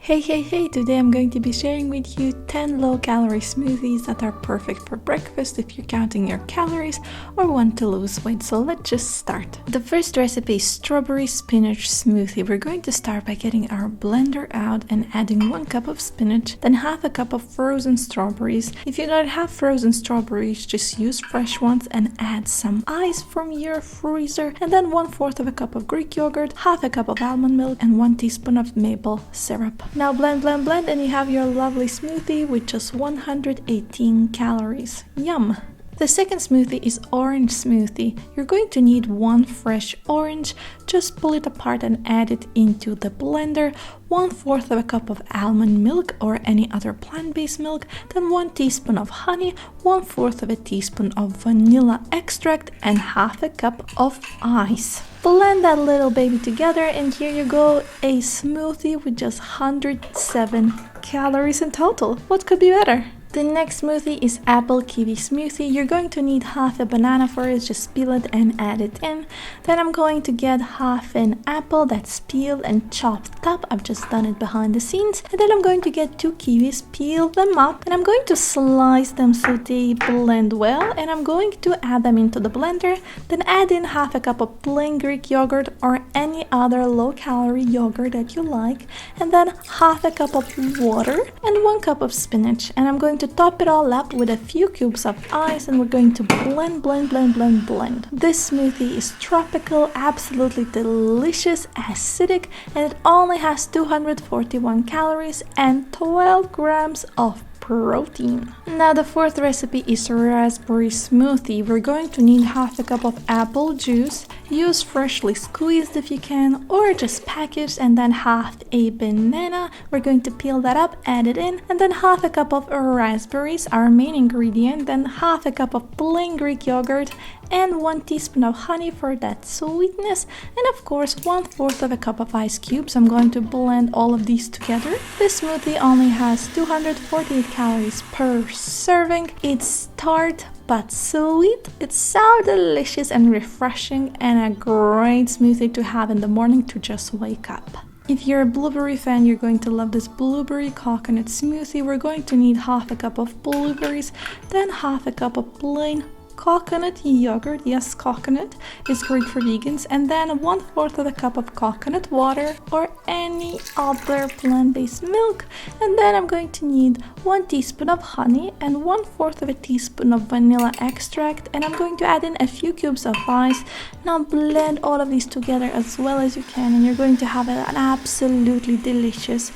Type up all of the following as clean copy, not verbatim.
Hey, today I'm going to be sharing with you 10 low-calorie smoothies that are perfect for breakfast if you're counting your calories or want to lose weight. So let's just start. The first recipe is strawberry spinach smoothie. We're going to start by getting our blender out and adding 1 cup of spinach, then half a cup of frozen strawberries. If you don't have frozen strawberries, just use fresh ones and add some ice from your freezer, and then 1/4 of a cup of Greek yogurt, half a cup of almond milk, and 1 teaspoon of maple syrup. Now blend, and you have your lovely smoothie with just 118 calories. Yum! The second smoothie is orange smoothie. You're going to need 1 fresh orange. Just pull it apart and add it into the blender. 1/4 of a cup of almond milk or any other plant-based milk, then 1 teaspoon of honey, 1/4 of a teaspoon of vanilla extract, and half a cup of ice. Blend that little baby together, and here you go, a smoothie with just 107 calories in total. What could be better? The next smoothie is apple kiwi smoothie. You're going to need half a banana for it, just peel it and add it in. Then I'm going to get half an apple that's peeled and chopped up. I've just done it behind the scenes. And then I'm going to get 2 kiwis, peel them up, and I'm going to slice them so they blend well. And I'm going to add them into the blender. Then add in half a cup of plain Greek yogurt or any other low-calorie yogurt that you like. And then half a cup of water and 1 cup of spinach. And I'm going to top it all up with a few cubes of ice, and we're going to blend. This smoothie is tropical, absolutely delicious, acidic, and it only has 241 calories and 12 grams of protein. Now the fourth recipe is raspberry smoothie. We're going to need half a cup of apple juice. Use freshly squeezed if you can, or just packaged, and then half a banana. We're going to peel that up, add it in, and then half a cup of raspberries, our main ingredient, then half a cup of plain Greek yogurt, and 1 teaspoon of honey for that sweetness, and of course 1/4 of a cup of ice cubes. I'm going to blend all of these together. This smoothie only has 248 calories per serving. It's tart but sweet. It's so delicious and refreshing, and a great smoothie to have in the morning to just wake up. If you're a blueberry fan, you're going to love this blueberry coconut smoothie. We're going to need half a cup of blueberries, then half a cup of plain coconut yogurt. Yes, coconut is great for vegans. And then 1/4 of a cup of coconut water or any other plant-based milk. And then I'm going to need 1 teaspoon of honey and 1/4 of a teaspoon of vanilla extract. And I'm going to add in a few cubes of ice. Now blend all of these together as well as you can, and you're going to have an absolutely delicious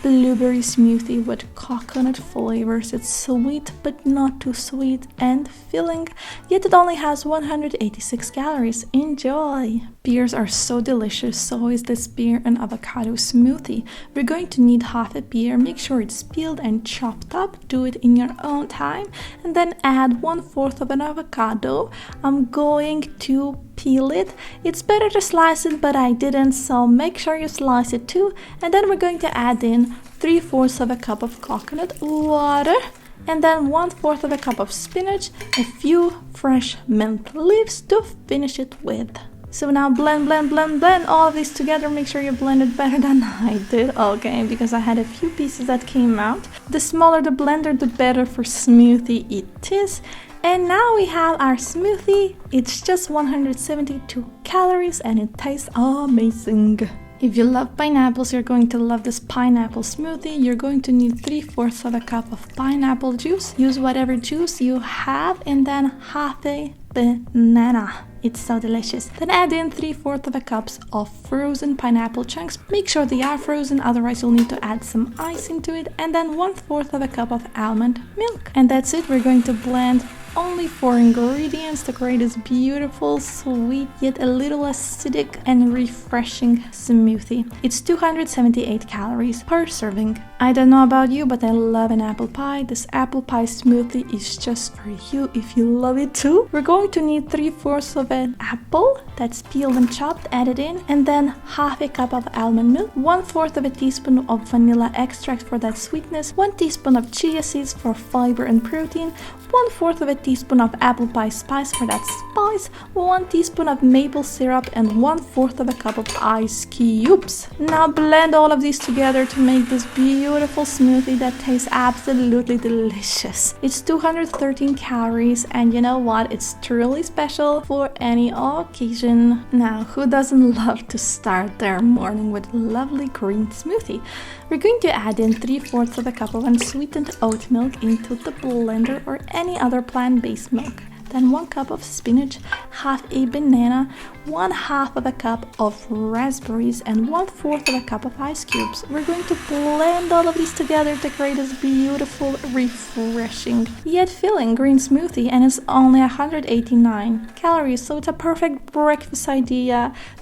blueberry smoothie with coconut flavors. It's sweet but not too sweet and filling, yet it only has 186 calories. Enjoy! Pears are so delicious, so is this pear and avocado smoothie. We're going to need half a pear. Make sure it's peeled and chopped up. Do it in your own time, and then add 1/4 of an avocado. I'm going to peel it. It's better to slice it, but I didn't, so make sure you slice it too. And then we're going to add in 3/4 of a cup of coconut water, and then 1/4 of a cup of spinach, a few fresh mint leaves to finish it with. So now blend all of these together. Make sure you blend it better than I did, okay, because I had a few pieces that came out. The smaller the blender, the better for smoothie it is. And now we have our smoothie. It's just 172 calories and it tastes amazing. If you love pineapples, you're going to love this pineapple smoothie. You're going to need 3/4 of a cup of pineapple juice. Use whatever juice you have, and then half a banana. It's so delicious. Then add in 3/4 of a cup of frozen pineapple chunks. Make sure they are frozen, otherwise you'll need to add some ice into it. And then 1/4 of a cup of almond milk. And that's it. We're going to blend only 4 ingredients to create this beautiful, sweet, yet a little acidic and refreshing smoothie. It's 278 calories per serving. I don't know about you, but I love an apple pie. This apple pie smoothie is just for you if you love it too. We're going to need 3/4 of an apple that's peeled and chopped, added in, and then half a cup of almond milk, 1/4 of a teaspoon of vanilla extract for that sweetness, 1 teaspoon of chia seeds for fiber and protein, 1/4 of a teaspoon of apple pie spice for that spice, 1 teaspoon of maple syrup, and 1/4 of a cup of ice cubes. Now blend all of these together to make this beautiful smoothie that tastes absolutely delicious. It's 213 calories, and you know what? It's truly special for any occasion. Now, who doesn't love to start their morning with lovely green smoothie? We're going to add in 3/4 of a cup of unsweetened oat milk into the blender or any other plant-based milk. Then 1 cup of spinach, half a banana, 1/2 of a cup of raspberries, and 1/4 of a cup of ice cubes. We're going to blend all of these together to create this beautiful, refreshing, yet filling green smoothie, and it's only 189 calories, so it's a perfect breakfast idea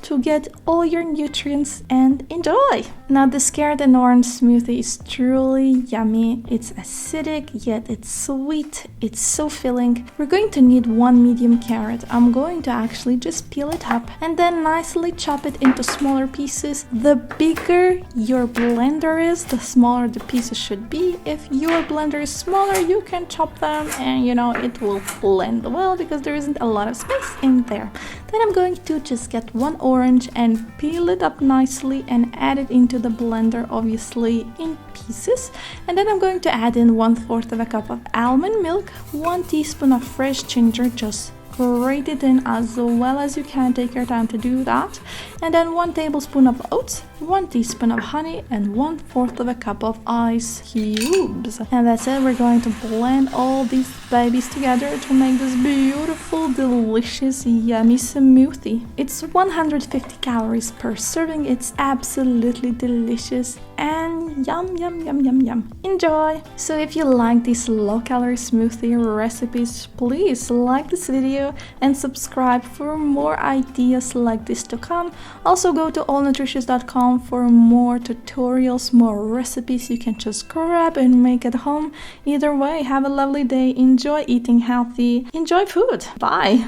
to get all your nutrients and enjoy. Now this carrot and orange smoothie is truly yummy. It's acidic, yet it's sweet. It's so filling. We're going to need 1 medium carrot. I'm going to actually just peel it up and then nicely chop it into smaller pieces. The bigger your blender is, the smaller the pieces should be. If your blender is smaller, you can chop them and it will blend well because there isn't a lot of space in there. Then I'm going to just get 1 orange and peel it up nicely and add it into the blender, obviously in pieces. And then I'm going to add in 1/4 of a cup of almond milk, 1 teaspoon of fresh ginger, just grate it in as well as you can, take your time to do that. And then 1 tablespoon of oats, 1 teaspoon of honey, and 1/4 of a cup of ice cubes. And that's it. We're going to blend all these babies together to make this beautiful, delicious, yummy smoothie. It's 150 calories per serving. It's absolutely delicious and yum, yum, yum, yum, yum. Enjoy! So if you like these low-calorie smoothie recipes, please like this video and subscribe for more ideas like this to come. Also go to allnutritious.com for more tutorials, more recipes you can just grab and make at home. Either way, have a lovely day, enjoy eating healthy, enjoy food. Bye!